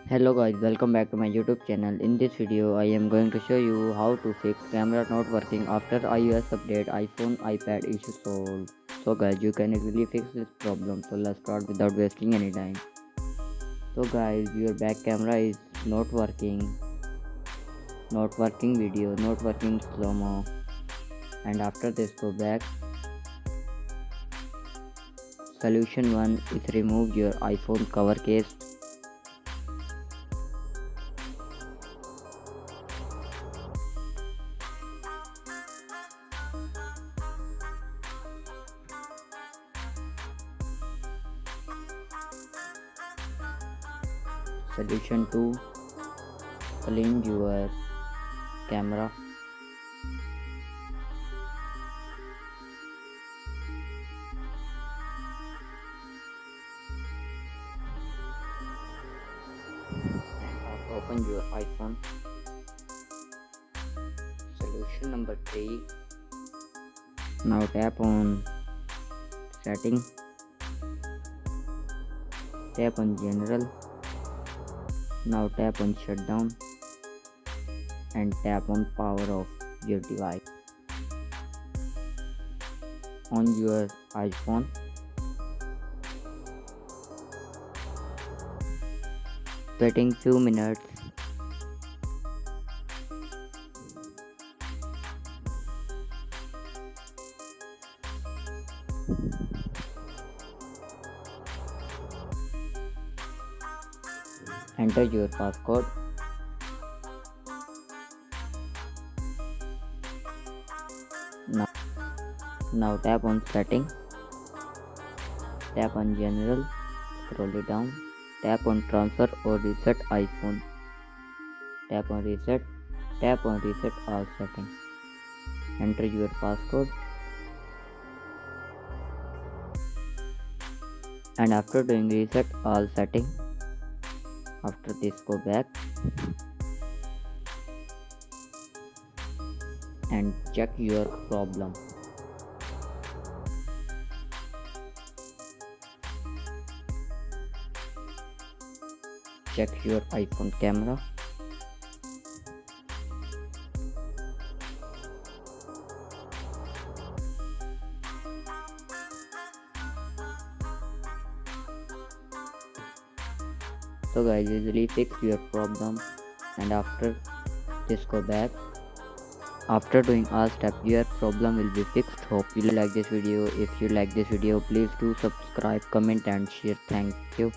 Hello guys, welcome back to my YouTube channel. In this video, I am going to show you how to fix camera not working after iOS update iPhone iPad issue solved. So guys, you can easily fix this problem. So let's start without wasting any time. So guys, your back camera is not working video, not working slow-mo. And after this, go back. Solution 1 is remove your iPhone cover case. Solution 2, clean your camera. And open your iPhone. Solution number 3, now tap on setting, tap on general, now tap on shutdown and tap on power off your device on your iPhone. Waiting few minutes. Enter your passcode. Now, now tap on setting, tap on general, scroll it down, tap on transfer or reset iPhone, tap on reset all settings. Enter your passcode and after doing reset all settings, after this go back and check your problem. Check your iPhone camera. So guys, easily fix your problem and after this go back. After doing all steps, your problem will be fixed. Hope you like this video. If you like this video, please do subscribe, comment and share. Thank you.